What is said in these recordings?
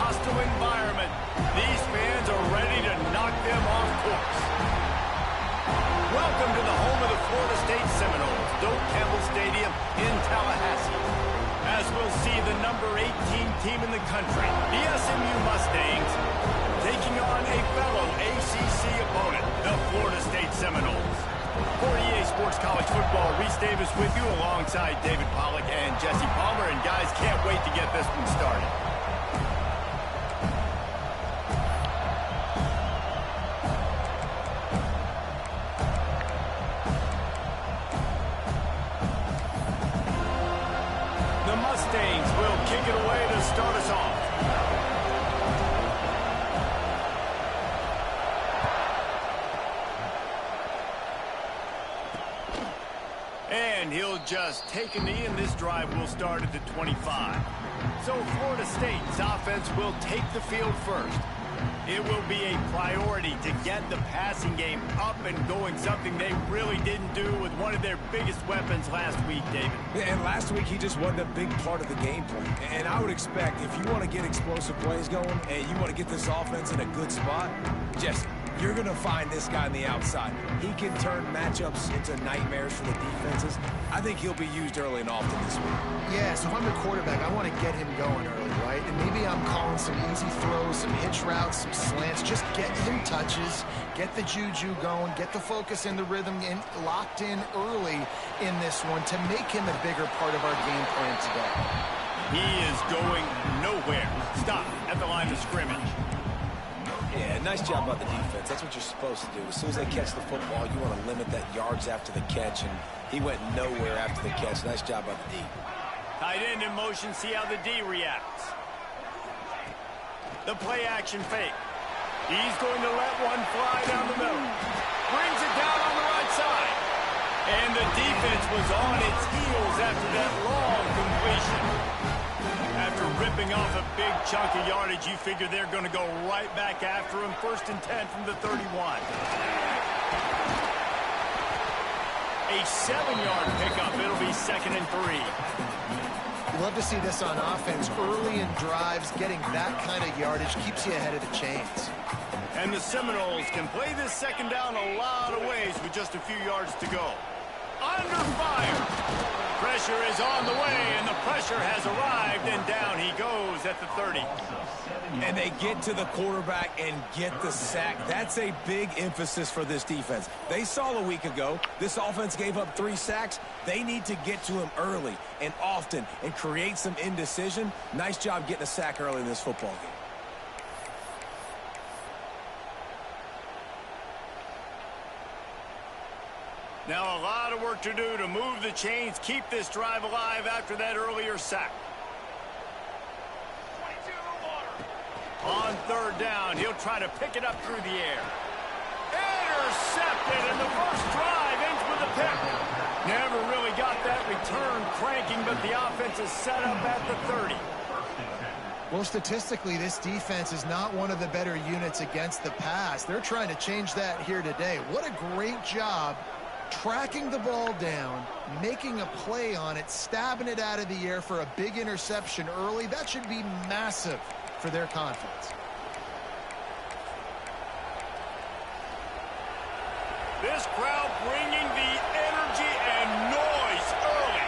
hostile environment. These fans are ready to knock them off course. Welcome to the home of the Florida State Seminoles, Doak Campbell Stadium in Tallahassee. As we'll see the number 18 team in the country, the SMU Mustangs, taking on a fellow ACC opponent, the Florida State Seminoles. For EA Sports College Football, Reese Davis with you alongside David Pollack and Jesse Palmer. And guys, can't wait to get this one started. The Mustangs will kick it away to start us off. And he'll just take a knee, and this drive will start at the 25. So Florida State's offense will take the field first. It will be a priority to get the passing game up and going, something they really didn't do with one of their biggest weapons last week, David. Yeah, and last week he just wasn't a big part of the game plan. And I would expect if you want to get explosive plays going and you want to get this offense in a good spot, Jesse, you're going to find this guy on the outside. He can turn matchups into nightmares for the defenses. I think he'll be used early and often this week. Yeah, so if I'm the quarterback, I want to get him going early, right? And maybe I'm calling some easy throws, some hitch routes, some slants. Just get him touches, get the juju going, get the focus and the rhythm locked in early in this one to make him a bigger part of our game plan today. He is going nowhere. Stop at the line of scrimmage. Yeah, nice job by the defense. That's what you're supposed to do. As soon as they catch the football, you want to limit that yards after the catch, and he went nowhere after the catch. Nice job by the D. Tight end in motion, see how the D reacts. The play action fake. He's going to let one fly down the middle. Brings it down on the right side. And the defense was on its heels after that long completion. After ripping off a big chunk of yardage, you figure they're going to go right back after him. 1st and 10 from the 31. A 7-yard pickup. It'll be 2nd and 3. You love to see this on offense. Early in drives, getting that kind of yardage keeps you ahead of the chains. And the Seminoles can play this 2nd down a lot of ways with just a few yards to go. Under fire. Pressure is on the way, and the pressure has arrived, and down he goes at the 30. And they get to the quarterback and get the sack. That's a big emphasis for this defense. They saw a week ago this offense gave up 3 sacks. They need to get to him early and often and create some indecision. Nice job getting a sack early in this football game. Now a lot of work to do to move the chains, keep this drive alive after that earlier sack. On 3rd down, he'll try to pick it up through the air. Intercepted, and the first drive ends with a pick. Never really got that return cranking, but the offense is set up at the 30. Well, statistically, this defense is not one of the better units against the pass. They're trying to change that here today. What a great job tracking the ball down, making a play on it, stabbing it out of the air for a big interception early. That should be massive for their confidence. This crowd bringing the energy and noise early.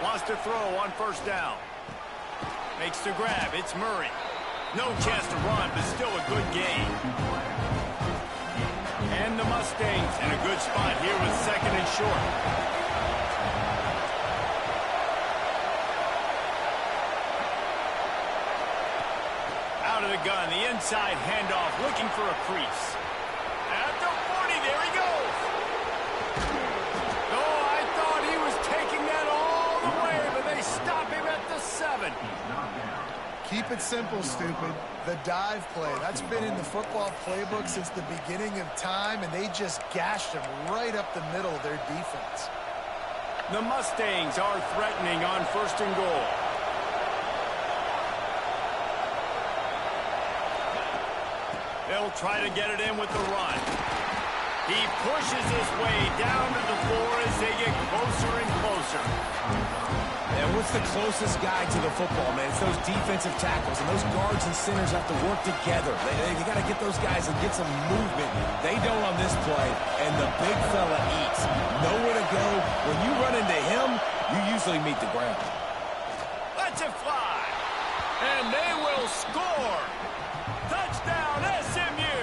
Wants to throw on 1st down. Makes the grab. It's Murray. No chance to run, but still a good gain. And the Mustangs in a good spot here with 2nd and short. Out of the gun, the inside handoff, looking for a crease. At the 40, there he goes. Oh, I thought he was taking that all the way, but they stop him at the 7. Keep it simple, stupid. The dive play. That's been in the football playbook since the beginning of time, and they just gashed him right up the middle of their defense. The Mustangs are threatening on 1st and goal. They'll try to get it in with the run. He pushes his way down to the floor as they get closer and closer. And what's the closest guy to the football, man? It's those defensive tackles, and those guards and centers have to work together. They got to get those guys and get some movement. They don't on this play, and the big fella eats. Nowhere to go. When you run into him, you usually meet the ground. Let's it fly. And they will score. Touchdown, SMU.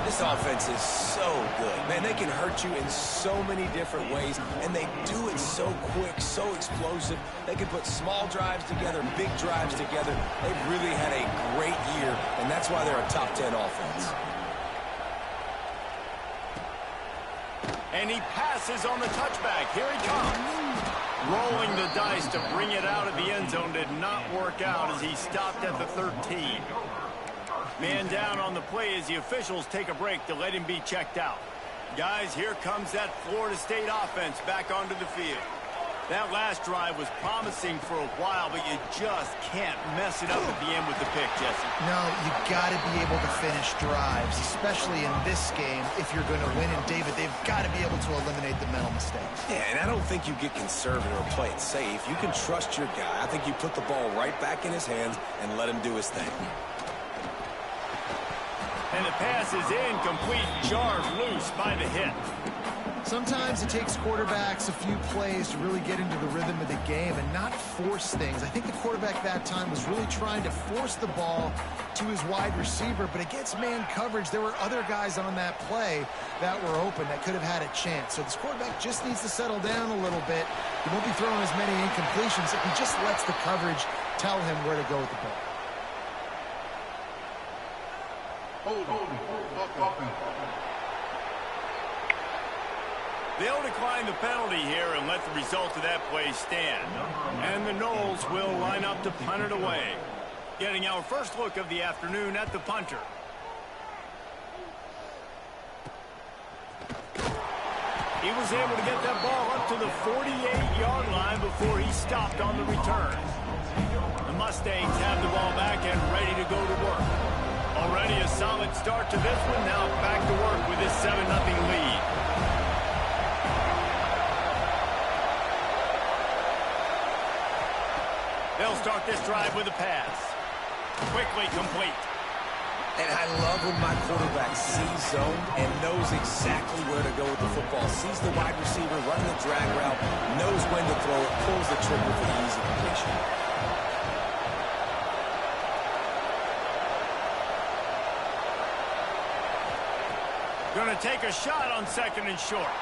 This offense is so good. Man, they can hurt you in so many different ways, and they do it so quick, so explosive. They can put small drives together, big drives together. They've really had a great year, and that's why they're a top 10 offense. And he passes on the touchback. Here he comes. Rolling the dice to bring it out of the end zone did not work out as he stopped at the 13. Man down on the play as the officials take a break to let him be checked out. Guys, here comes that Florida State offense back onto the field. That last drive was promising for a while, but you just can't mess it up at the end with the pick, Jesse. No, you got to be able to finish drives, especially in this game. If you're going to win, and David, they've got to be able to eliminate the mental mistakes. Yeah, and I don't think you get conservative or play it safe. You can trust your guy. I think you put the ball right back in his hands and let him do his thing. And the pass is incomplete, jarred loose by the hit. Sometimes it takes quarterbacks a few plays to really get into the rhythm of the game and not force things. I think the quarterback that time was really trying to force the ball to his wide receiver, but against man coverage, there were other guys on that play that were open that could have had a chance. So this quarterback just needs to settle down a little bit. He won't be throwing as many incompletions if he just lets the coverage tell him where to go with the ball. They'll decline the penalty here and let the result of that play stand. And the Noles will line up to punt it away. Getting our first look of the afternoon at the punter. He was able to get that ball up to the 48-yard line before he stopped on the return. The Mustangs have the ball back and ready to go to work. Already a solid start to this one. Now back to work with this 7-0 lead. They'll start this drive with a pass. Quickly complete. And I love when my quarterback sees zone and knows exactly where to go with the football. Sees the wide receiver running the drag route, knows when to throw it, pulls the trigger for the easy completion. Going to take a shot on 2nd and short.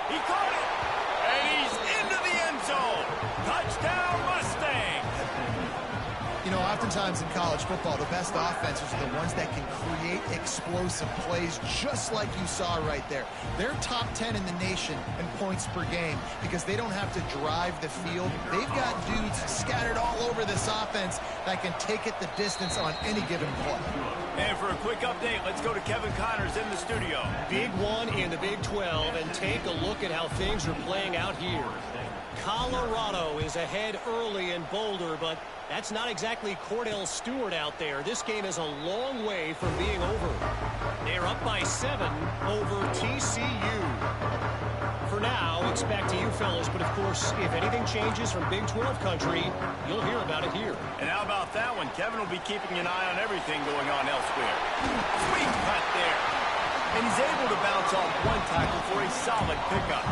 He caught it, and he's into the end zone. Touchdown, Mustangs. You know, oftentimes in college football, the best offenses are the ones that can create explosive plays just like you saw right there. They're top 10 in the nation in points per game because they don't have to drive the field. They've got dudes scattered all over this offense that can take it the distance on any given play. And for a quick update, let's go to Kevin Connors in the studio. Big one in the Big 12, and take a look at how things are playing out here. Colorado is ahead early in Boulder, but that's not exactly Cordell Stewart out there. This game is a long way from being over. They're up by 7 over TCU. For now, it's back to you fellas, but of course, if anything changes from Big 12 country, you'll hear about it here. And how about that one? Kevin will be keeping an eye on everything going on elsewhere. Sweet cut there. And he's able to bounce off one tackle for a solid pickup.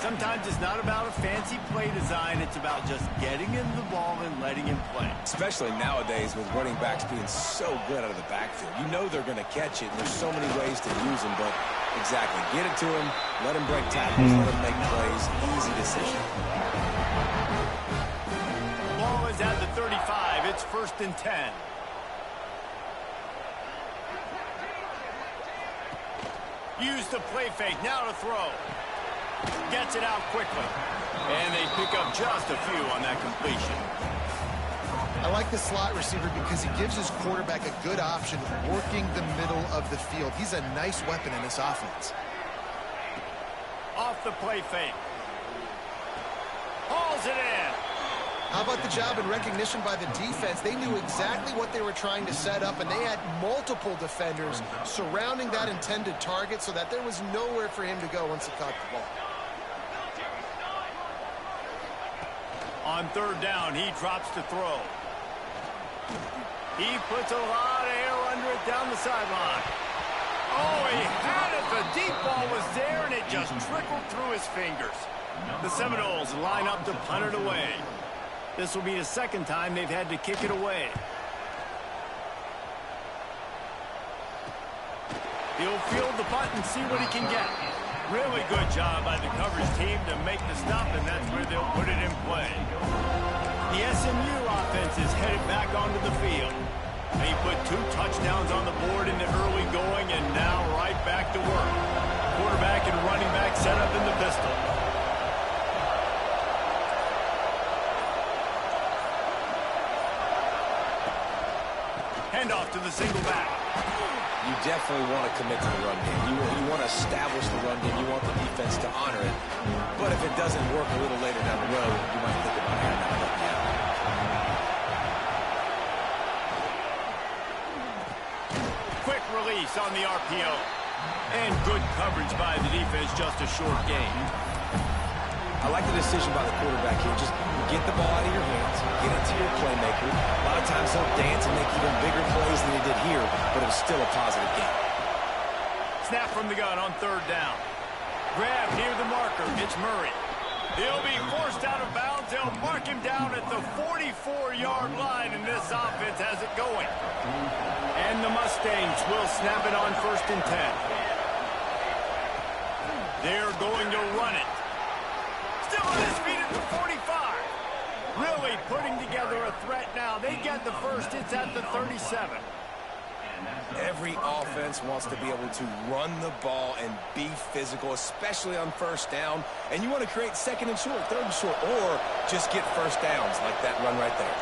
Sometimes it's not about a fancy play design. It's about just getting him the ball and letting him play. Especially nowadays with running backs being so good out of the backfield. You know they're going to catch it, and there's so many ways to use them, but exactly. Get it to him, let him break tackles, let him make plays. Easy decision. Ball is at the 35. It's 1st and 10. Use the play fake. Now to throw. Gets it out quickly. And they pick up just a few on that completion. I like the slot receiver because he gives his quarterback a good option working the middle of the field. He's a nice weapon in this offense. Off the play fake. Hauls it in. How about the job and recognition by the defense? They knew exactly what they were trying to set up, and they had multiple defenders surrounding that intended target so that there was nowhere for him to go once he caught the ball. On third down, he drops to throw. He puts a lot of air under it down the sideline. Oh, he had it. The deep ball was there, and it just trickled through his fingers. The Seminoles line up to punt it away. This will be the second time they've had to kick it away. He'll field the punt and see what he can get. Really good job by the coverage team to make the stop, and that's where they'll put it in play. The SMU offense is headed back onto the field. They put 2 touchdowns on the board in the early going, and now right back to work. Quarterback and running back set up in the pistol. Handoff to the single back. You definitely want to commit to the run game. You want to establish the run game. You want the defense to honor it. But if it doesn't work a little later down the road, you might think about having that help you out. Quick release on the RPO. And good coverage by the defense, just a short gain. I like the decision by the quarterback here. Just get the ball out of your hands, get it to your playmaker. A lot of times he'll dance and make even bigger plays than he did here, but it was still a positive game. Snap from the gun on third down. Grab near the marker. It's Murray. He'll be forced out of bounds. They'll mark him down at the 44-yard line, and this offense has it going. And the Mustangs will snap it on 1st and 10. They're going to run it. Still on his feet at the 45. Really putting together a threat now. They get the first. It's at the 37. Every offense wants to be able to run the ball and be physical, especially on 1st down. And you want to create 2nd and short, 3rd and short, or just get 1st downs like that run right there.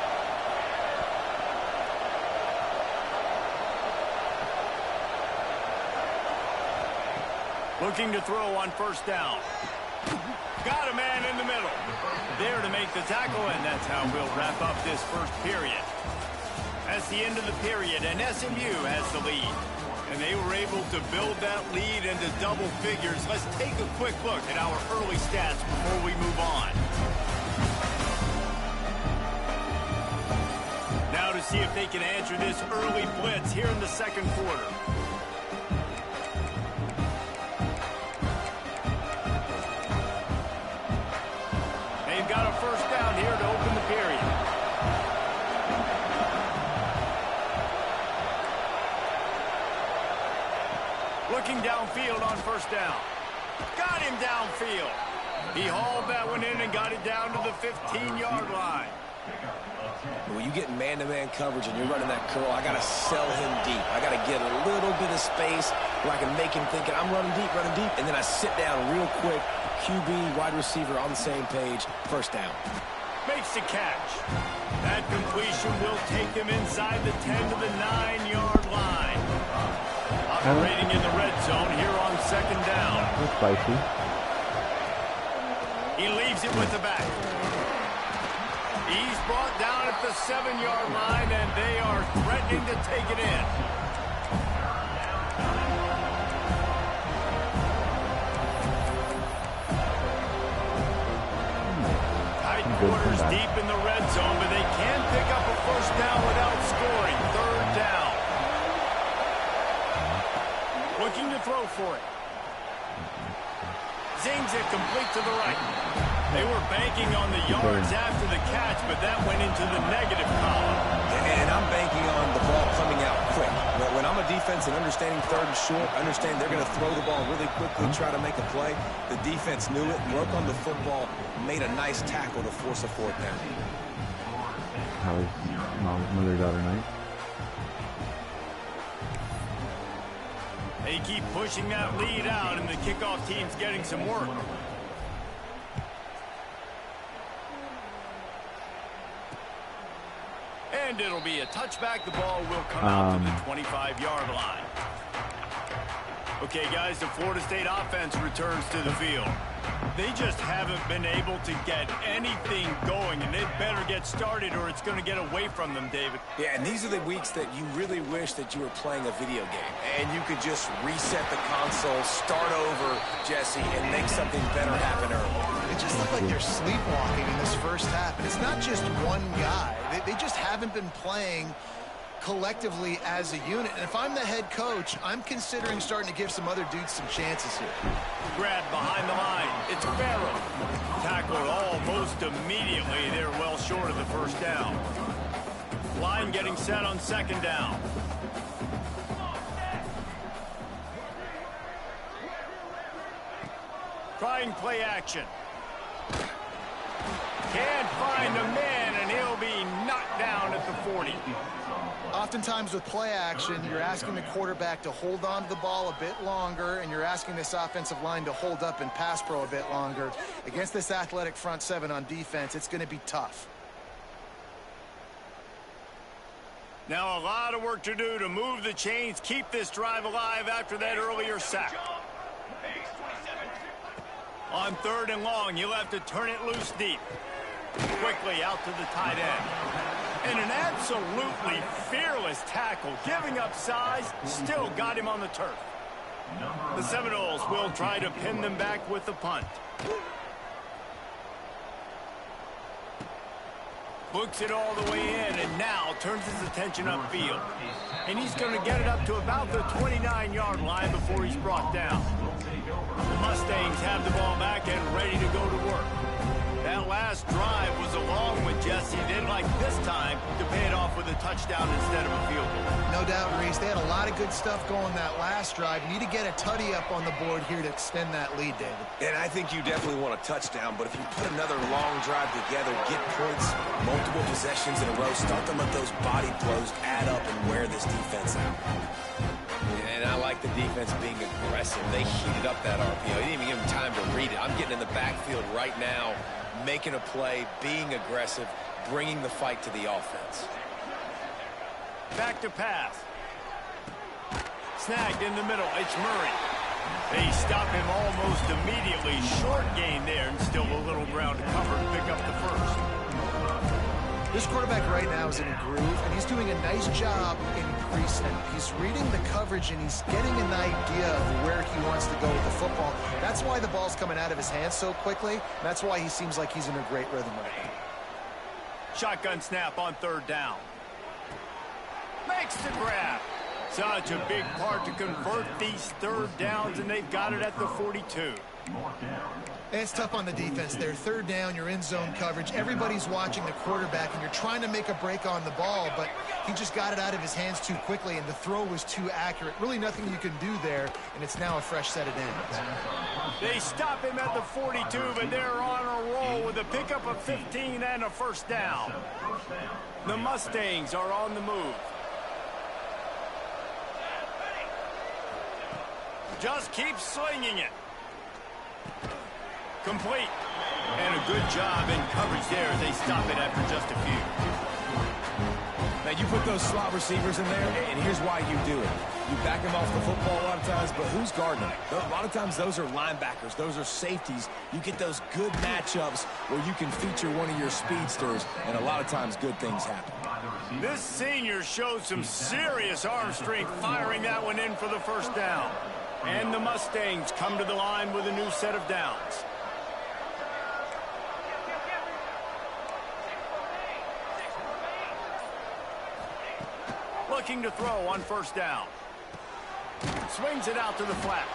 Looking to throw on 1st down. Got a man in the middle. There to make the tackle, and that's how we'll wrap up this first period. That's the end of the period, and SMU has the lead. And they were able to build that lead into double figures. Let's take a quick look at our early stats before we move on. Now to see if they can answer this early blitz here in the 2nd quarter. They've got a 1st down here to open the period. Looking downfield on 1st down. Got him downfield. He hauled that one in and got it down to the 15-yard line. When you get man-to-man coverage and you're running that curl, I got to sell him deep. I got to get a little bit of space where I can make him think I'm running deep, and then I sit down real quick. QB, wide receiver on the same page. 1st down. Makes the catch. That completion will take them inside the 10 to the 9-yard line. Operating in the red zone here on 2nd down. That's spicy. He leaves it with the back. He's brought down at the 7-yard line, and they are threatening to take it in. Tight quarters deep in the red zone, but they can pick up a 1st down without scoring. 3rd down. Looking to throw for it. Zings it complete to the right. They were banking on the yards after the catch, but that went into the negative column. And I'm banking on the ball coming out quick. When I'm a defense and understanding 3rd and short, understand they're going to throw the ball really quickly, try to make a play. The defense knew it, broke on the football, made a nice tackle to force a 4th down. How was mom's mother-daughter night? They keep pushing that lead out, and the kickoff team's getting some work. And it'll be a touchback. The ball will come out to the 25-yard line. Okay, guys, the Florida State offense returns to the field. They just haven't been able to get anything going, and they better get started or it's going to get away from them, David. Yeah, and these are the weeks that you really wish that you were playing a video game, and you could just reset the console, start over, Jesse, and make something better happen early. It just looked like they're sleepwalking in this first half, and it's not just one guy. They just haven't been playing collectively as a unit. And if I'm the head coach, I'm considering starting to give some other dudes some chances here. Grab behind the line. It's Farrell. Tackled almost immediately. They're well short of the first down. Line getting set on second down. Trying play action. Can't find a man, and he'll be knocked down at the 40. Oftentimes with play action, you're asking the quarterback to hold on to the ball a bit longer, and you're asking this offensive line to hold up in pass pro a bit longer. Against this athletic front seven on defense, it's going to be tough. Now a lot of work to do to move the chains, keep this drive alive after that earlier sack. On third and long, you'll have to turn it loose deep. Quickly out to the tight end. And an absolutely fearless tackle, giving up size, still got him on the turf. The Seminoles will try to pin them back with the punt. Books it all the way in, and now turns his attention upfield. And he's going to get it up to about the 29-yard line before he's brought down. The Mustangs have the ball back and ready to go to work. That last drive was a long one, Jesse. They'd like this time to pay it off with a touchdown instead of a field goal. No doubt, Reese. They had a lot of good stuff going that last drive. You need to get a tutty up on the board here to extend that lead, David. And I think you definitely want a touchdown, but if you put another long drive together, get points, multiple possessions in a row, start them with those body blows, add up, and wear this defense out. And I like the defense being aggressive. They heated up that RPO. They didn't even give them time to read it. I'm getting in the backfield right now, making a play, being aggressive, bringing the fight to the offense. Back to pass. Snagged in the middle. It's Murray. They stop him almost immediately. Short gain there, and still a little ground to cover to pick up the first. This quarterback right now is in a groove, and he's doing a nice job in pre-snap. He's reading the coverage, and he's getting an idea of where he wants to go with the football. That's why the ball's coming out of his hands so quickly. That's why he seems like he's in a great rhythm right now. Shotgun snap on third down. Makes the grab. Such a big part to convert these third downs, and they've got it at the 42. And it's tough on the defense there. Third down, you're in zone coverage. Everybody's watching the quarterback, and you're trying to make a break on the ball, but he just got it out of his hands too quickly, and the throw was too accurate. Really nothing you can do there, and it's now a fresh set of downs. They stop him at the 42, but they're on a roll with a pickup of 15 and a first down. The Mustangs are on the move. Just keep slinging it. Complete. And a good job in coverage there as they stop it after just a few. Now, you put those slot receivers in there, and here's why you do it. You back them off the football a lot of times, but who's guarding them? A lot of times those are linebackers. Those are safeties. You get those good matchups where you can feature one of your speedsters, and a lot of times good things happen. This senior showed some serious arm strength firing that one in for the first down. And the Mustangs come to the line with a new set of downs. Looking to throw on first down. Swings it out to the flat.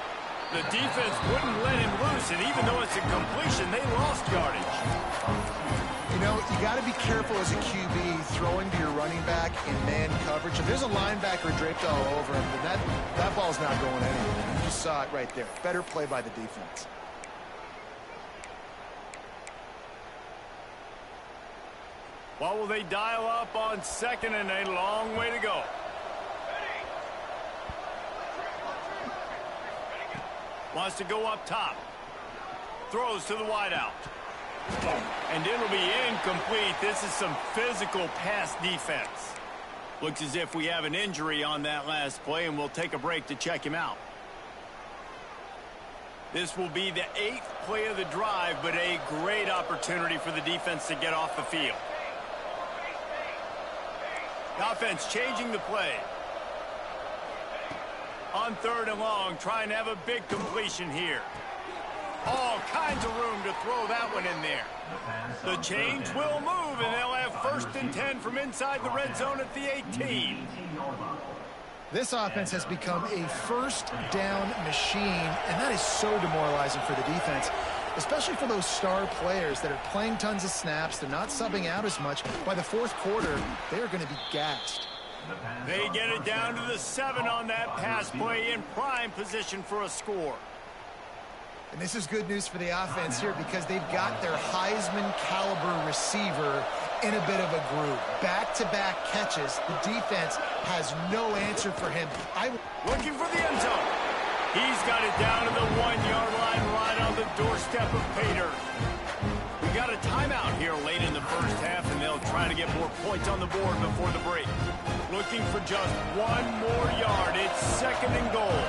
The defense wouldn't let him loose, and even though it's a completion, they lost yardage. You know, you got to be careful as a QB throwing to your running back in man coverage. If there's a linebacker draped all over him, then that ball's not going anywhere. You just saw it right there. Better play by the defense. What will they dial up on second, and a long way to go? Wants to go up top. Throws to the wideout. And it'll be incomplete. This is some physical pass defense. Looks as if we have an injury on that last play, and we'll take a break to check him out. This will be the 8th play of the drive, but a great opportunity for the defense to get off the field. The offense changing the play. On 3rd and long, trying to have a big completion here. All kinds of room to throw that one in there. The chains will move, and they'll have 1st and 10 from inside the red zone at the 18. This offense has become a first down machine, and that is so demoralizing for the defense, especially for those star players that are playing tons of snaps. They're not subbing out as much. By the 4th quarter, they are going to be gassed. They get it down to the 7 on that pass play, in prime position for a score. And this is good news for the offense here because they've got their Heisman-caliber receiver in a bit of a groove. Back-to-back catches. The defense has no answer for him. Looking for the end zone. He's got it down to the 1-yard line, right on the doorstep of Pater. We got a timeout here late in the first half, and they'll try to get more points on the board before the break. Looking for just 1 more yard. It's 2nd and goal.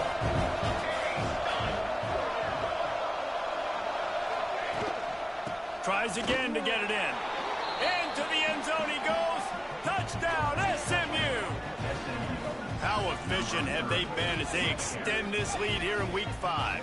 Tries again to get it in. Into the end zone he goes. Touchdown, SMU! How efficient have they been as they extend this lead here in Week 5?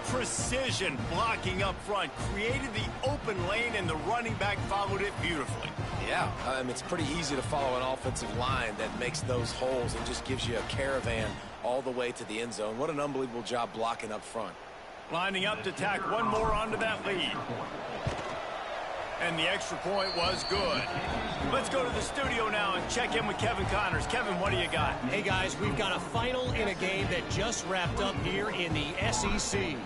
Precision blocking up front created the open lane, and the running back followed it beautifully. Yeah, it's pretty easy to follow an offensive line that makes those holes and just gives you a caravan all the way to the end zone. What an unbelievable job blocking up front. Lining up to tack 1 more onto that lead. And the extra point was good. Let's go to the studio now and check in with Kevin Connors. Kevin, what do you got? Hey, guys, we've got a final in a game that just wrapped up here in the SEC.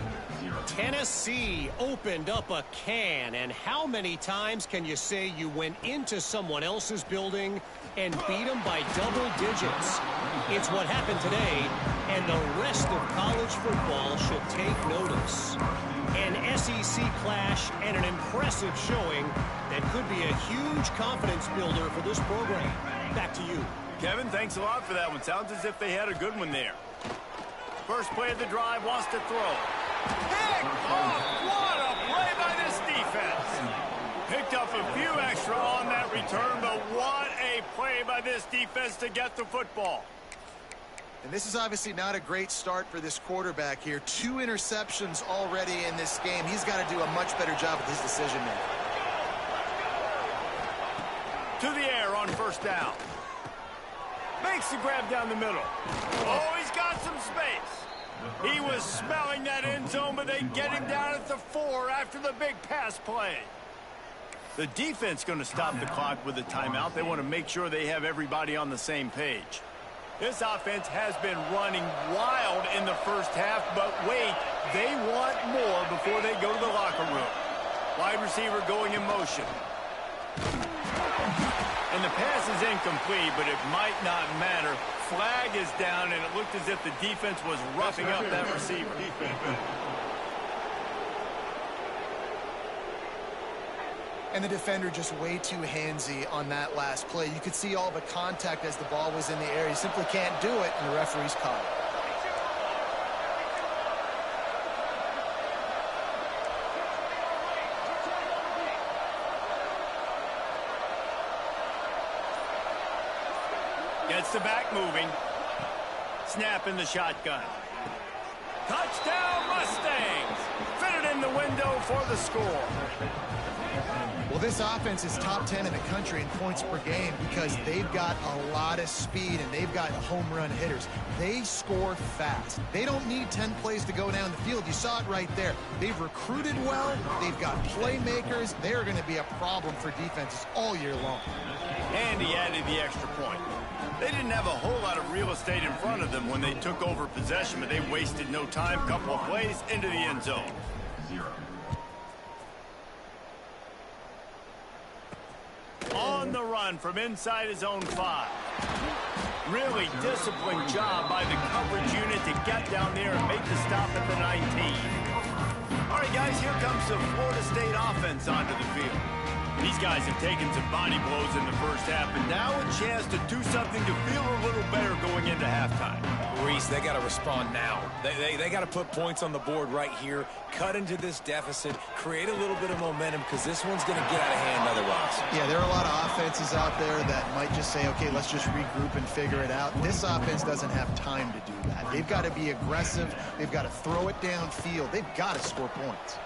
Tennessee opened up a can, and how many times can you say you went into someone else's building and beat them by double digits? It's what happened today, and the rest of college football should take notice. An SEC clash and an impressive showing that could be a huge confidence builder for this program. Back to you. Kevin, thanks a lot for that one. Sounds as if they had a good one there. First play of the drive, wants to throw. Pick off! What a play by this defense! Picked up a few extra on that return, but what a play by this defense to get the football. And this is obviously not a great start for this quarterback here. 2 interceptions already in this game. He's got to do a much better job with his decision-making. To the air on 1st down. Makes the grab down the middle. Oh, he's got some space. He was smelling that end zone, but they get him down at the 4 after the big pass play. The defense going to stop the clock with a timeout. They want to make sure they have everybody on the same page. This offense has been running wild in the first half, but wait, they want more before they go to the locker room. Wide receiver going in motion. And the pass is incomplete, but it might not matter. Flag is down, and it looked as if the defense was roughing up that receiver. And the defender just way too handsy on that last play. You could see all the contact as the ball was in the air. You simply can't do it, and the referee's caught it. Gets the back moving. Snap in the shotgun. Touchdown Mustangs! Fitted in the window for the score. Well, this offense is top 10 in the country in points per game because they've got a lot of speed and they've got home run hitters. They score fast. They don't need 10 plays to go down the field. You saw it right there. They've recruited well. They've got playmakers. They're going to be a problem for defenses all year long. And he added the extra point. They didn't have a whole lot of real estate in front of them when they took over possession, but they wasted no time. Couple of plays into the end zone. On the run from inside his own 5. Really disciplined job by the coverage unit to get down there and make the stop at the 19. All right, guys, here comes the Florida State offense onto the field. These guys have taken some body blows in the first half, and now a chance to do something to feel a little better going into halftime. Reese, they got to respond now. They got to put points on the board right here, cut into this deficit, create a little bit of momentum, because this one's going to get out of hand otherwise. Yeah, there are a lot of offenses out there that might just say, okay, let's just regroup and figure it out. This offense doesn't have time to do that. They've got to be aggressive. They've got to throw it downfield. They've got to score points.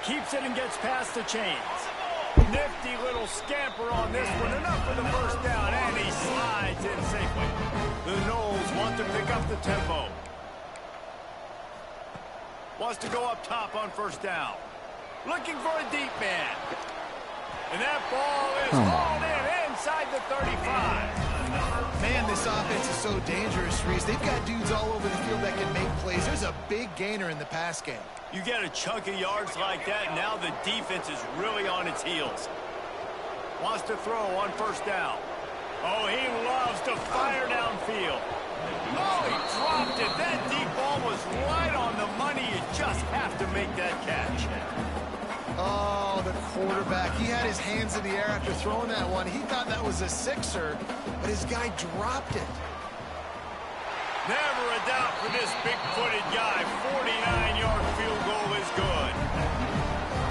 Keeps it and gets past the chains. Nifty little scamper on this one. Enough for the first down, and he slides in safely. The Knowles want to pick up the tempo. Wants to go up top on first down. Looking for a deep man. And that ball is hauled in inside the 35. Man, this offense is so dangerous, Reese. They've got dudes all over the field that can make plays. There's a big gainer in the pass game. You get a chunk of yards like that, and now the defense is really on its heels. Wants to throw on first down. Oh, he loves to fire downfield. Oh, he dropped it. That deep ball was right on the money. You just have to make that catch. Oh, the quarterback. He had his hands in the air after throwing that one. He thought that was a sixer, but his guy dropped it. Never a doubt for this big-footed guy. 49-yard field goal is good.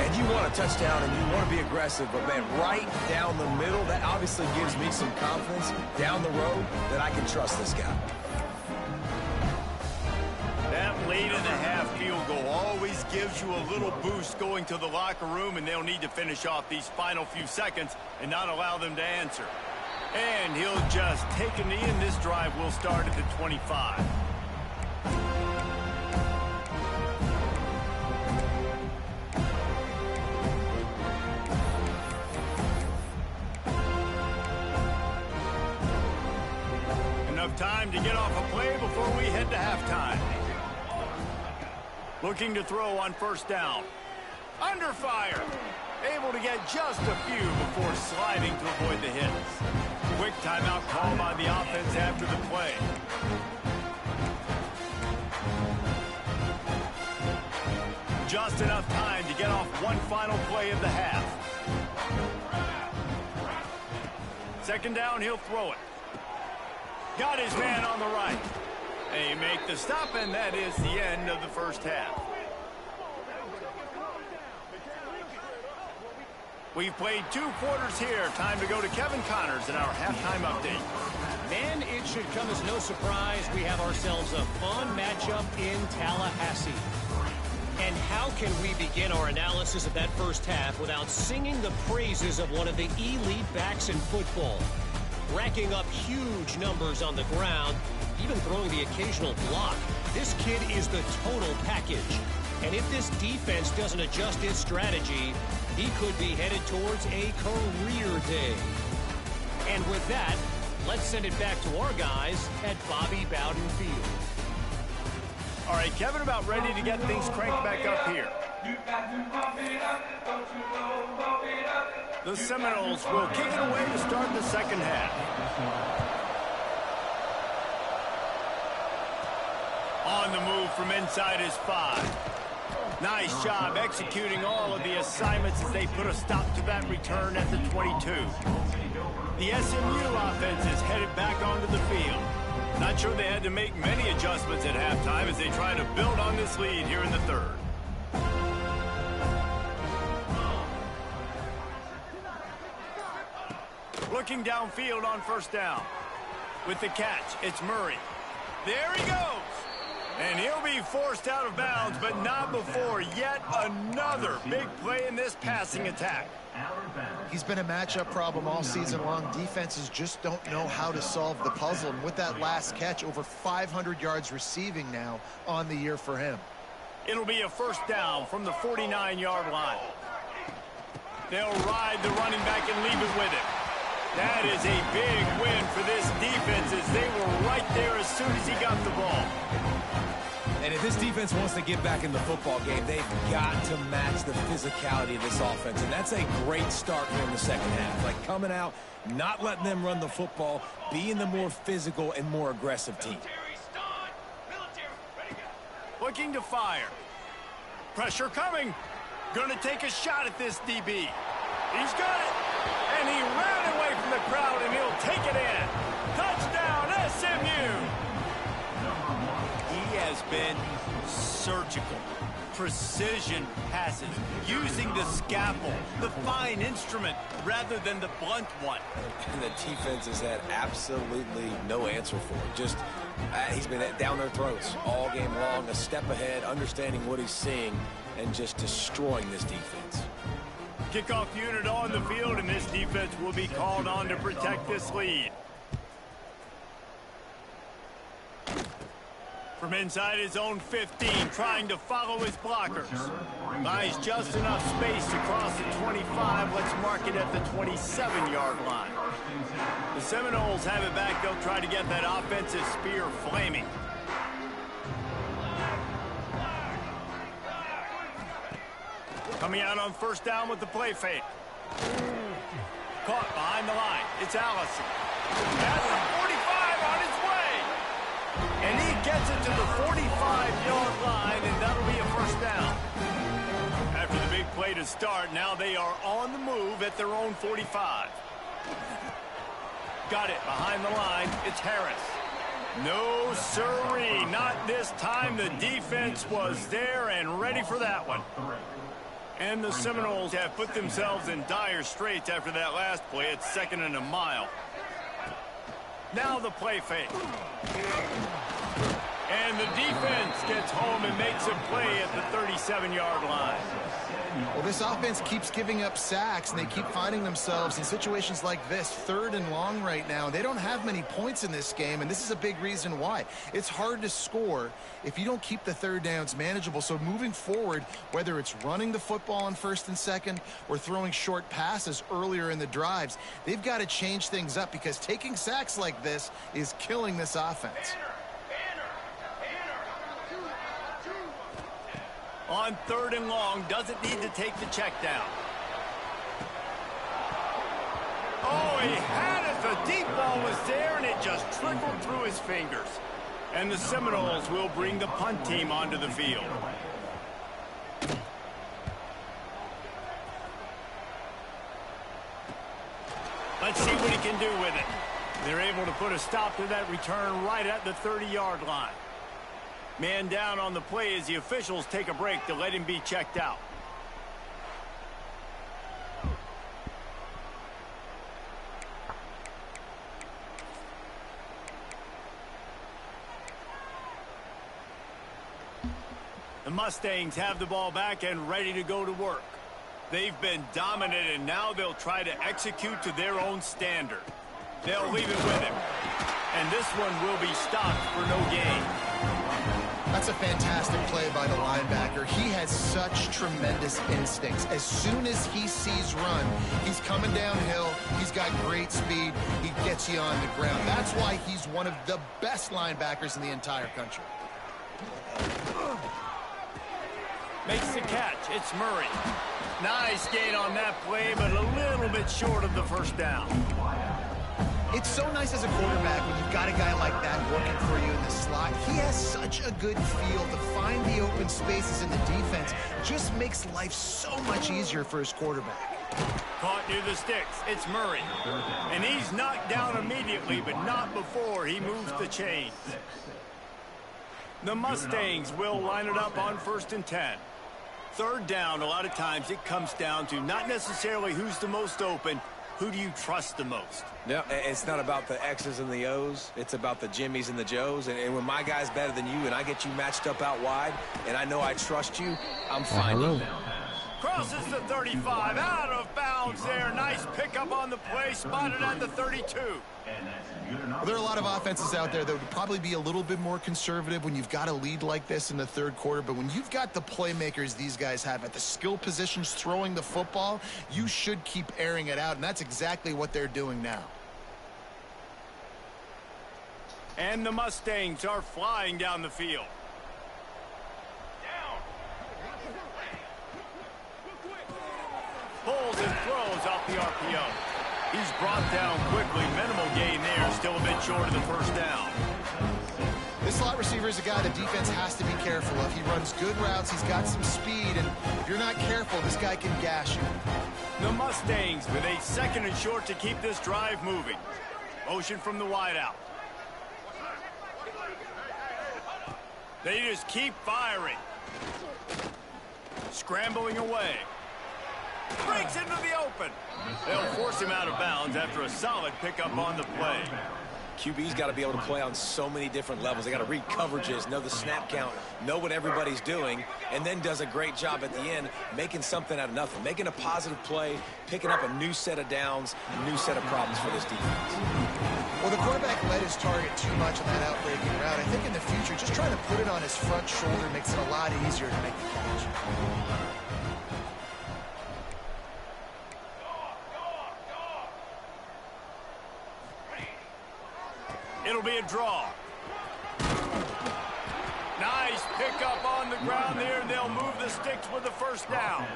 And you want a touchdown and you want to be aggressive, but man, right down the middle, that obviously gives me some confidence down the road that I can trust this guy. That late-in-the-half field goal always gives you a little boost going to the locker room, and they'll need to finish off these final few seconds and not allow them to answer. And he'll just take a knee, and this drive will start at the 25. Enough time to get off a play before we head to halftime. Looking to throw on first down. Under fire. Able to get just a few before sliding to avoid the hits. Quick timeout call by the offense after the play. Just enough time to get off one final play of the half. Second down, he'll throw it. Got his man on the right. They make the stop, and that is the end of the first half. We've played 2 quarters here. Time to go to Kevin Connors in our halftime update. Man, it should come as no surprise we have ourselves a fun matchup in Tallahassee. And how can we begin our analysis of that first half without singing the praises of one of the elite backs in football? Racking up huge numbers on the ground, even throwing the occasional block. This kid is the total package. And if this defense doesn't adjust its strategy, he could be headed towards a career day. And with that, let's send it back to our guys at Bobby Bowden Field. All right, Kevin, about ready to get things cranked back up here. The Seminoles will kick it away to start the second half. On the move from inside his 5. Nice job executing all of the assignments as they put a stop to that return at the 22. The SMU offense is headed back onto the field. Not sure they had to make many adjustments at halftime as they try to build on this lead here in the third. Looking downfield on first down. With the catch, it's Murray. There he goes. And he'll be forced out of bounds, but not before yet another big play in this passing attack. He's been a matchup problem all season long. Defenses just don't know how to solve the puzzle. And with that last catch, over 500 yards receiving now on the year for him. It'll be a first down from the 49-yard line. They'll ride the running back and leave it with him. That is a big win for this defense as they were right there as soon as he got the ball. And if this defense wants to get back in the football game, they've got to match the physicality of this offense. And that's a great start here in the second half. Like coming out, not letting them run the football, being the more physical and more aggressive team. Looking to fire. Pressure coming. Going to take a shot at this DB. He's got it. And he ran away from the crowd, and he'll take it in. Touchdown, SMU. has been surgical. Precision passes, using the scalpel, the fine instrument, rather than the blunt one. And the defense has had absolutely no answer for it. Just, he's been down their throats all game long, a step ahead, understanding what he's seeing, and just destroying this defense. Kickoff unit on the field, and this defense will be called on to protect this lead. From inside his own 15, trying to follow his blockers. Buys just enough space to cross the 25. Let's mark it at the 27-yard line. The Seminoles have it back. They'll try to get that offensive spear flaming. Coming out on first down with the play fake. Caught behind the line. It's Allison. At the 45 on his way. And he gets it to the 45-yard line, and that'll be a first down. After the big play to start, now they are on the move at their own 45. Got it behind the line. It's Harris. No sirree, not this time. The defense was there and ready for that one. And the Seminoles have put themselves in dire straits after that last play. It's 2nd and a mile. Now the play fake. And the defense gets home and makes a play at the 37-yard line. Well, this offense keeps giving up sacks, and they keep finding themselves in situations like this, 3rd and long right now. They don't have many points in this game, and this is a big reason why. It's hard to score if you don't keep the 3rd downs manageable. So moving forward, whether it's running the football on 1st and 2nd or throwing short passes earlier in the drives, they've got to change things up because taking sacks like this is killing this offense. On 3rd and long, doesn't need to take the check down. Oh, he had it. The deep ball was there, and it just trickled through his fingers. And the Seminoles will bring the punt team onto the field. Let's see what he can do with it. They're able to put a stop to that return right at the 30-yard line. Man down on the play as the officials take a break to let him be checked out. The Mustangs have the ball back and ready to go to work. They've been dominant, and now they'll try to execute to their own standard. They'll leave it with him. And this one will be stopped for no gain. That's a fantastic play by the linebacker. He has such tremendous instincts. As soon as he sees run, he's coming downhill. He's got great speed. He gets you on the ground. That's why he's one of the best linebackers in the entire country. Makes the catch. It's Murray. Nice gain on that play, but a little bit short of the first down. It's so nice as a quarterback when you've got a guy like that working for you in the slot. He has such a good feel to find the open spaces in the defense. Just makes life so much easier for his quarterback. Caught near the sticks. It's Murray. And he's knocked down immediately, but not before he moves the chains. The Mustangs will line it up on 1st and 10. 3rd down, a lot of times it comes down to not necessarily who's the most open, who do you trust the most? No, it's not about the X's and the O's. It's about the Jimmies and the Joes. And when my guy's better than you and I get you matched up out wide and I know I trust you, I'm fine. Crosses the 35, out of bounds there. Nice pickup on the play, spotted at the 32. Well, there are a lot of offenses out there that would probably be a little bit more conservative when you've got a lead like this in the 3rd quarter. But when you've got the playmakers these guys have at the skill positions throwing the football, you should keep airing it out. And that's exactly what they're doing now. And the Mustangs are flying down the field. Pulls and throws off the RPO. He's brought down quickly. Minimal gain there. Still a bit short of the first down. This slot receiver is a guy the defense has to be careful of. He runs good routes. He's got some speed. And if you're not careful, this guy can gash you. The Mustangs with a 2nd and short to keep this drive moving. Motion from the wideout. They just keep firing. Scrambling away. Breaks into the open. They'll force him out of bounds after a solid pickup on the play. QB's got to be able to play on so many different levels. They got to read coverages, know the snap count, know what everybody's doing, and then does a great job at the end making something out of nothing, making a positive play, picking up a new set of downs, a new set of problems for this defense. Well, the quarterback led his target too much on that outbreaking route. I think in the future, just trying to put it on his front shoulder makes it a lot easier to make the catch. It'll be a draw. Nice pickup on the ground there. They'll move the sticks with the first down.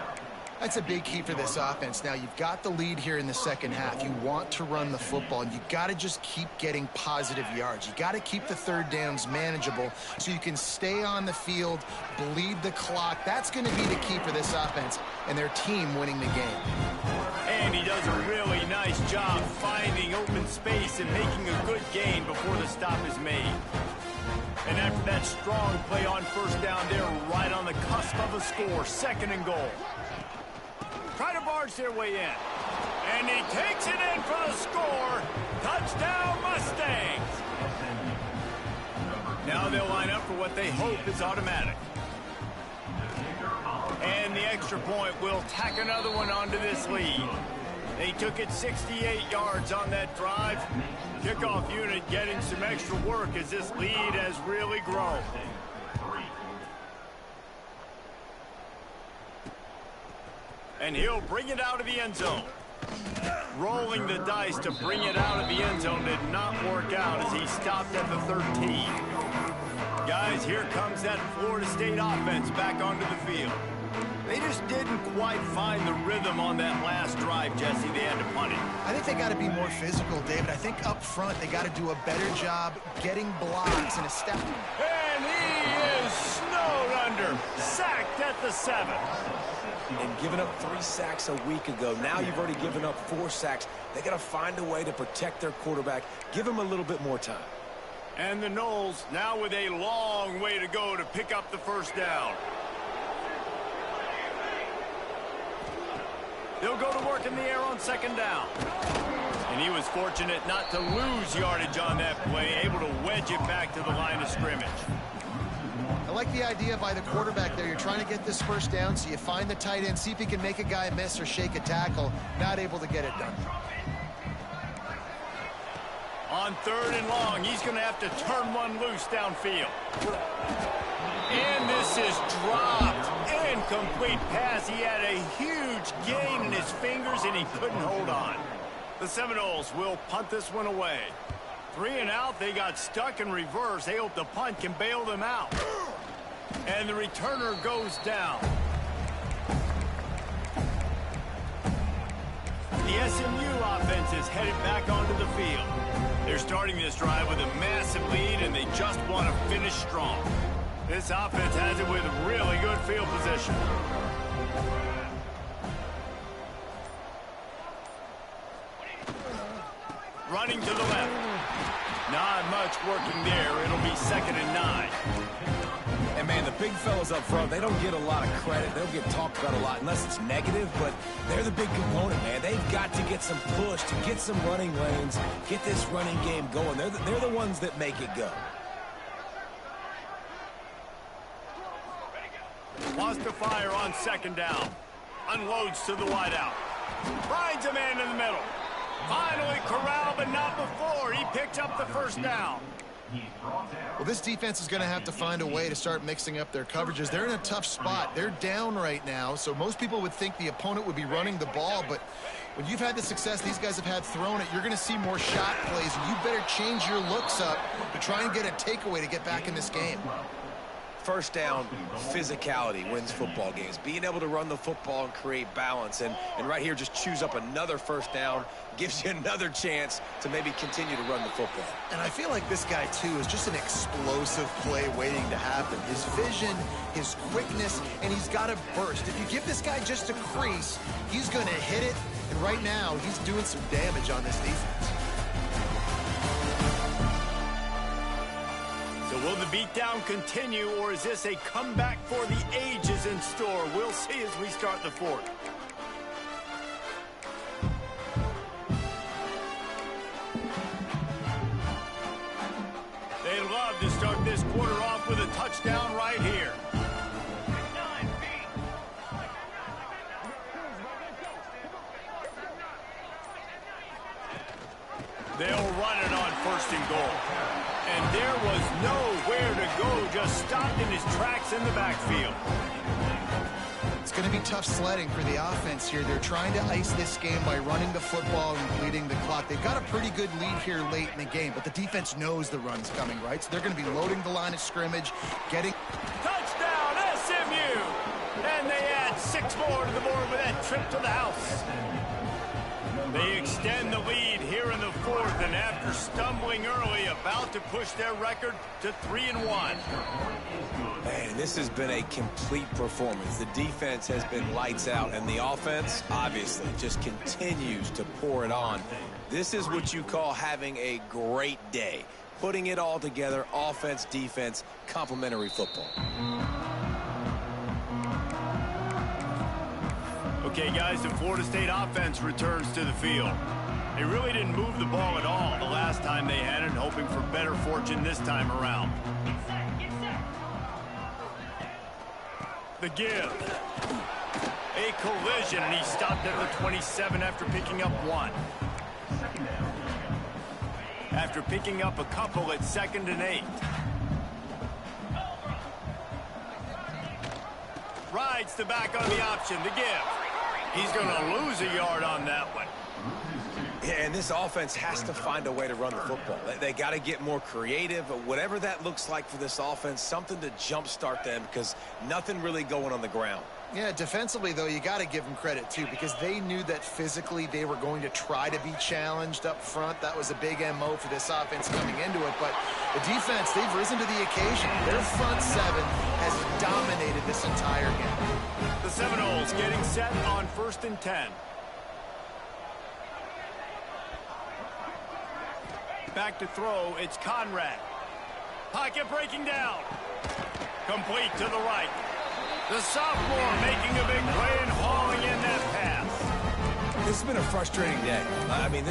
That's a big key for this offense. Now, you've got the lead here in the second half. You want to run the football, and you got to just keep getting positive yards. You got to keep the third downs manageable so you can stay on the field, bleed the clock. That's going to be the key for this offense and their team winning the game. And he does a really nice job finding open space and making a good gain before the stop is made. And after that strong play on first down, they're right on the cusp of a score. 2nd and goal. Try to barge their way in. And he takes it in for the score. Touchdown, Mustangs. Now they'll line up for what they hope is automatic. And the extra point will tack another one onto this lead. They took it 68 yards on that drive. Kickoff unit getting some extra work as this lead has really grown. And he'll bring it out of the end zone. Rolling the dice to bring it out of the end zone did not work out as he stopped at the 13. Guys, here comes that Florida State offense back onto the field. They just didn't quite find the rhythm on that last drive, Jesse. They had to punt it. I think they got to be more physical, David. I think up front they got to do a better job getting blocks and a step. And he is snowed under. Sacked at the 7. And giving up 3 sacks a week ago. Now you've already given up 4 sacks. They got to find a way to protect their quarterback. Give him a little bit more time. And the Noles now with a long way to go to pick up the first down. They'll go to work in the air on 2nd down. And he was fortunate not to lose yardage on that play, able to wedge it back to the line of scrimmage. I like the idea by the quarterback there. You're trying to get this first down, so you find the tight end, see if he can make a guy miss or shake a tackle. Not able to get it done. On 3rd and long, he's going to have to turn one loose downfield. And this is dropped. Incomplete pass. He had a huge gain in his fingers, and he couldn't hold on. The Seminoles will punt this one away. 3 and out. They got stuck in reverse. They hope the punt can bail them out. And the returner goes down. The SMU offense is headed back onto the field. They're starting this drive with a massive lead, and they just want to finish strong. This offense has it with really good field position. Running to the left. Not much working there. It'll be 2nd and 9. And, man, the big fellas up front, they don't get a lot of credit. They don't get talked about a lot unless it's negative, but they're the big component, man. They've got to get some push, to get some running lanes, get this running game going. They're the ones that make it go. Wants to fire on 2nd down. Unloads to the wideout. Finds a man in the middle. Finally corralled, but not before. He picked up the first down. Well, this defense is going to have to find a way to start mixing up their coverages. They're in a tough spot. They're down right now, so most people would think the opponent would be running the ball, but when you've had the success these guys have had throwing it, you're going to see more shot plays, and you better change your looks up to try and get a takeaway to get back in this game. First down, physicality wins football games. Being able to run the football and create balance. And right here, just choose up another first down, gives you another chance to maybe continue to run the football. And I feel like this guy, too, is just an explosive play waiting to happen. His vision, his quickness, and he's got a burst. If you give this guy just a crease, he's going to hit it. And right now, he's doing some damage on this defense. So Will the beatdown continue, or is this a comeback for the ages in store? We'll see as we start the fourth. They love to start this quarter off with a touchdown right here. They'll run it on 1st and goal. And there was nowhere to go, just stopped in his tracks in the backfield. It's going to be tough sledding for the offense here. They're trying to ice this game by running the football and bleeding the clock. They've got a pretty good lead here late in the game, but the defense knows the run's coming, right? So they're going to be loading the line of scrimmage, getting... Touchdown, SMU! And they add 6 more to the board with that trip to the house. They extend the lead here in the fourth, and after stumbling early, about to push their record to 3-1. Man, this has been a complete performance. The defense has been lights out, and the offense, obviously, just continues to pour it on. This is what you call having a great day. Putting it all together, offense, defense, complementary football. Okay, guys, the Florida State offense returns to the field. They really didn't move the ball at all the last time they had it, hoping for better fortune this time around. The give. A collision, and he stopped at the 27 after picking up 1. After picking up a couple at 2nd and 8. Rides the back on the option, the give. He's going to lose a yard on that one. Yeah, and this offense has to find a way to run the football. They got to get more creative, whatever that looks like for this offense, something to jumpstart them because nothing really going on the ground. Yeah, defensively, though, you got to give them credit, too, because they knew that physically they were going to try to be challenged up front. That was a big MO for this offense coming into it. But the defense, they've risen to the occasion. Their front 7 has dominated this entire game. The Seminoles getting set on 1st and 10. Back to throw, it's Conrad. Pocket breaking down. Complete to the right. The sophomore making a big play and hauling in that pass. This has been a frustrating day. I mean,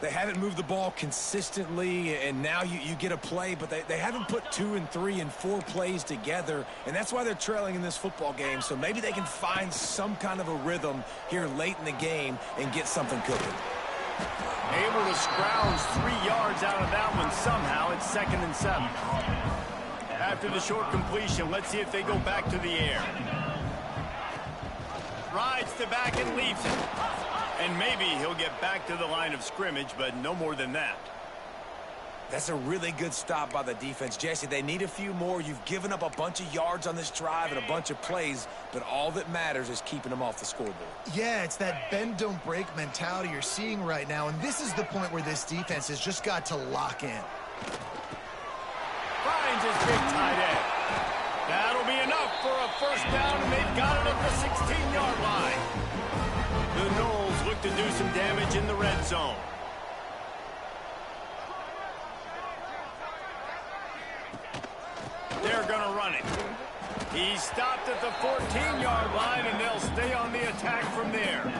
they haven't moved the ball consistently, and now you get a play, but they haven't put 2 and 3 and 4 plays together, and that's why they're trailing in this football game. So maybe they can find some kind of a rhythm here late in the game and get something cooking. Able to scrounge 3 yards out of that one somehow. It's 2nd and 7. After the short completion, let's see if they go back to the air. Rides the back and leaves it. And maybe he'll get back to the line of scrimmage, but no more than that. That's a really good stop by the defense. Jesse, they need a few more. You've given up a bunch of yards on this drive and a bunch of plays, but all that matters is keeping them off the scoreboard. Yeah, it's that bend, don't break mentality you're seeing right now, and this is the point where this defense has just got to lock in. Finds his big tight end. That'll be enough for a 1st down, and they've got it at the 16-yard line. The Noles look to do some damage in the red zone. They're going to run it. He stopped at the 14-yard line, and they'll stay on the attack from there.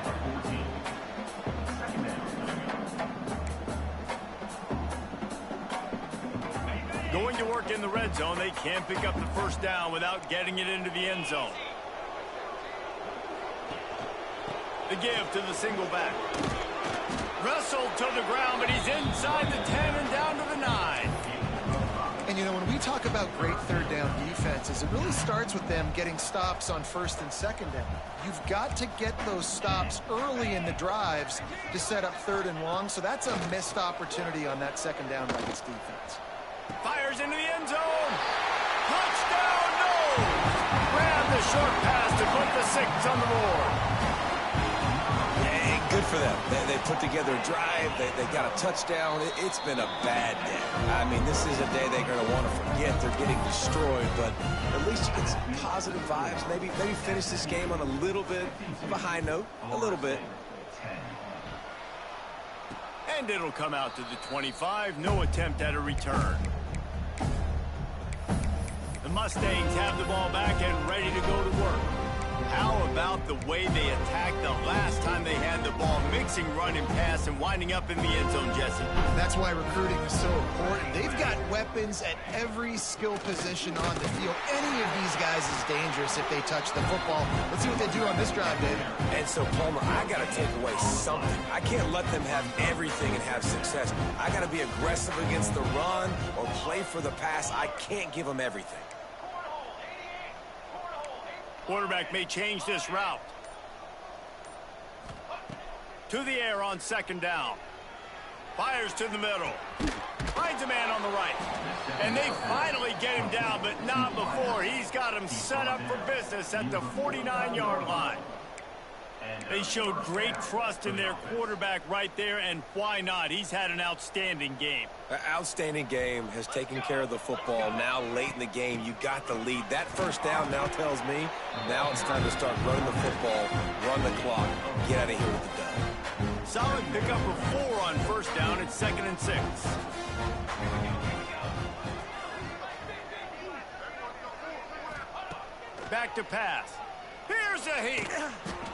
Going to work in the red zone, they can't pick up the 1st down without getting it into the end zone. The give to the single back. Wrestled to the ground, but he's inside the 10 and down to the 9. And, you know, when we talk about great 3rd down defenses, it really starts with them getting stops on 1st and 2nd down. You've got to get those stops early in the drives to set up 3rd and long, so that's a missed opportunity on that 2nd down by this defense. Fires into the end zone. Touchdown, no! Grab the short pass to put the 6 on the board. Good for them. They put together a drive. They got a touchdown. It's been a bad day. I mean, this is a day they're going to want to forget. They're getting destroyed, but at least you get some positive vibes. Maybe finish this game on a little bit of a high note. A little bit. And it'll come out to the 25. No attempt at a return. The Mustangs have the ball back and ready to go to work. How about the way they attacked the last time they had the ball, mixing run and pass and winding up in the end zone, Jesse? That's why recruiting is so important. They've got weapons at every skill position on the field. Any of these guys is dangerous if they touch the football. Let's see what they do on this drive, David. And so, Palmer, I got to take away something. I can't let them have everything and have success. I got to be aggressive against the run or play for the pass. I can't give them everything. Quarterback may change this route. To the air on second down. Fires to the middle. Finds a man on the right. And they finally get him down, but not before. He's got him set up for business at the 49-yard line. They showed great trust in their quarterback right there, and why not? He's had an outstanding game. An outstanding game, has taken care of the football. Now, late in the game, you got the lead. That first down now tells me now it's time to start running the football, run the clock, get out of here with the dub. Solid pickup of 4 on first down at 2nd and 6. Back to pass. Here's a heat.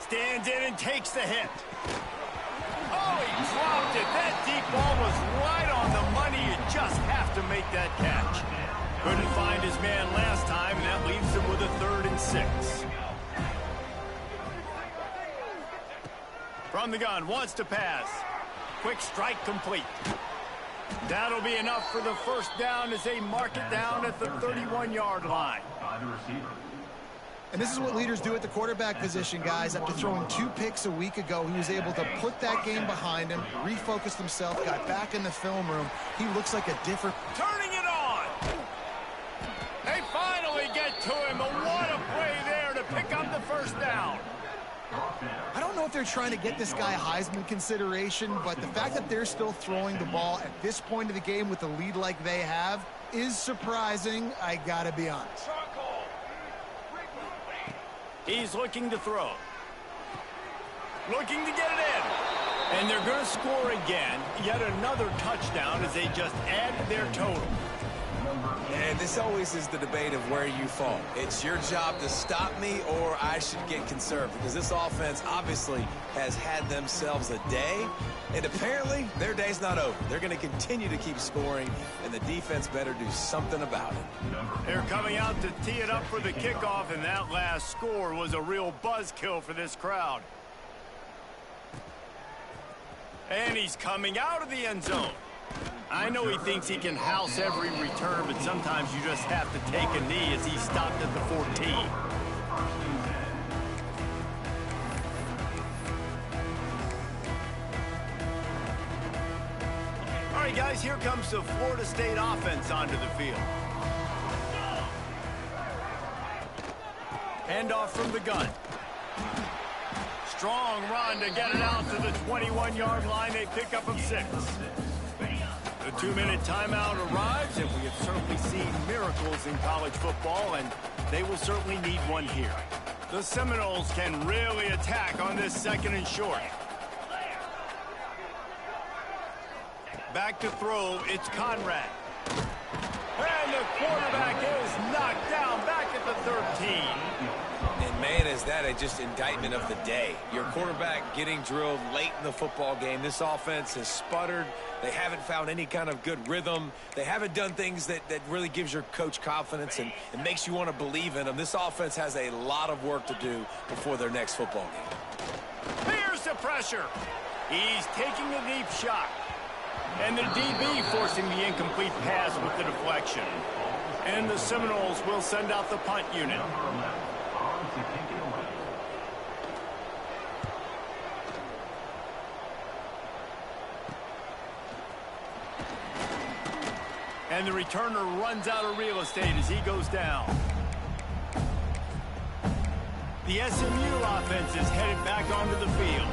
Stands in and takes the hit. Oh, he dropped it. That deep ball was right on the money. You just have to make that catch. Couldn't find his man last time, and that leaves him with a 3rd and 6. From the gun, wants to pass. Quick strike complete. That'll be enough for the first down as they mark it down at the 31-yard line. And this is what leaders do at the quarterback position, guys. After throwing 2 picks a week ago, he was able to put that game behind him, refocused himself, got back in the film room. He looks like a different... Turning it on! They finally get to him, but what a play there to pick up the first down. I don't know if they're trying to get this guy Heisman consideration, but the fact that they're still throwing the ball at this point of the game with a lead like they have is surprising, I gotta be honest. He's looking to throw. Looking to get it in. And they're going to score again. Yet another touchdown as they just added their total. And this always is the debate of where you fall. It's your job to stop me or I should get conserved, because this offense obviously has had themselves a day, and apparently their day's not over. They're going to continue to keep scoring, and the defense better do something about it. They're coming out to tee it up for the kickoff, and that last score was a real buzzkill for this crowd. And he's coming out of the end zone. I know he thinks he can house every return, but sometimes you just have to take a knee as he stopped at the 14. All right, guys, here comes the Florida State offense onto the field. Handoff from the gun. Strong run to get it out to the 21-yard line. They pick up of 6. The 2-minute timeout arrives, and we have certainly seen miracles in college football, and they will certainly need one here. The Seminoles can really attack on this 2nd and short. Back to throw, it's Conrad. And the quarterback is knocked down back at the 13. And man, is that just indictment of the day. Your quarterback getting drilled late in the football game. This offense has sputtered. They haven't found any kind of good rhythm. They haven't done things that really gives your coach confidence and makes you want to believe in them. This offense has a lot of work to do before their next football game. Here's the pressure. He's taking a deep shot. And the DB forcing the incomplete pass with the deflection. And the Seminoles will send out the punt unit. And the returner runs out of real estate as he goes down. The SMU offense is headed back onto the field.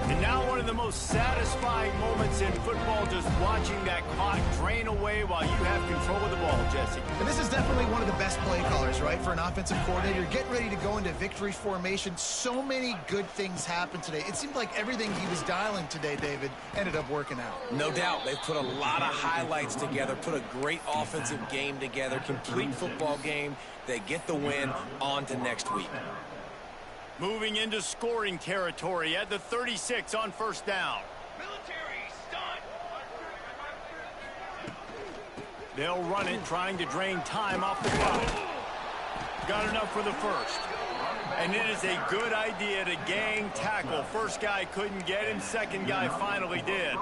And now one of the most satisfying moments in football, just watching that clock drain away while you have control of the ball, Jesse. And this is definitely one of the best play callers, right, for an offensive coordinator. Getting ready to go into victory formation. So many good things happened today. It seemed like everything he was dialing today, David, ended up working out. No doubt. They've put a lot of highlights together, put a great offensive game together, complete football game. They get the win. On to next week. Moving into scoring territory at the 36 on first down. Military stunt. They'll run it, trying to drain time off the clock. Got enough for the first. And it is a good idea to gang tackle. First guy couldn't get him, second guy finally did.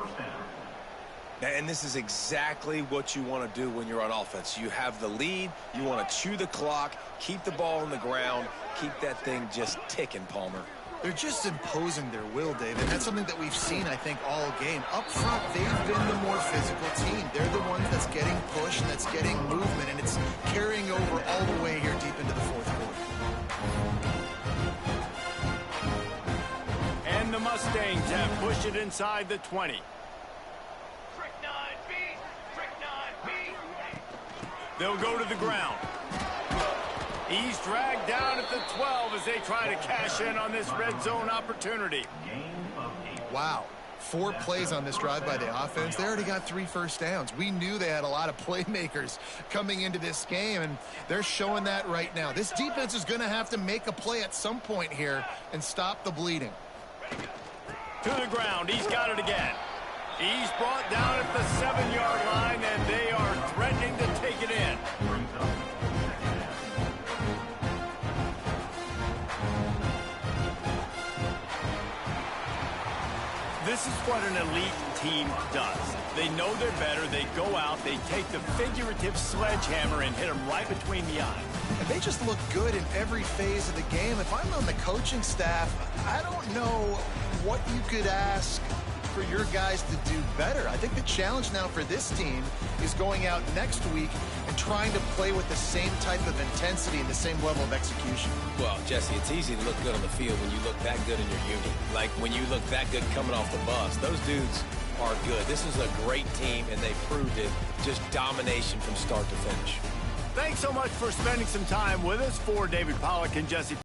And this is exactly what you want to do when you're on offense. You have the lead. You want to chew the clock, keep the ball on the ground, keep that thing just ticking, Palmer. They're just imposing their will, David. That's something that we've seen, I think, all game. Up front, they've been the more physical team. They're the ones that's getting pushed and that's getting movement, and it's carrying over all the way here deep into the fourth quarter. And the Mustangs have pushed it inside the 20. They'll go to the ground. He's dragged down at the 12 as they try to cash in on this red zone opportunity. Wow. 4 plays on this drive by the offense. They already got 3 first downs. We knew they had a lot of playmakers coming into this game, and they're showing that right now. This defense is going to have to make a play at some point here and stop the bleeding. To the ground. He's got it again. He's brought down at the 7-yard line, and they are threatening to take it in. This is what an elite team does. They know they're better. They go out. They take the figurative sledgehammer and hit them right between the eyes. And they just look good in every phase of the game. If I'm on the coaching staff, I don't know what you could ask for your guys to do better. I think the challenge now for this team is going out next week and trying to play with the same type of intensity and the same level of execution. Well, Jesse, it's easy to look good on the field when you look that good in your unit. Like when you look that good coming off the bus. Those dudes are good. This is a great team, and they proved it. Just domination from start to finish. Thanks so much for spending some time with us. For David Pollack and Jesse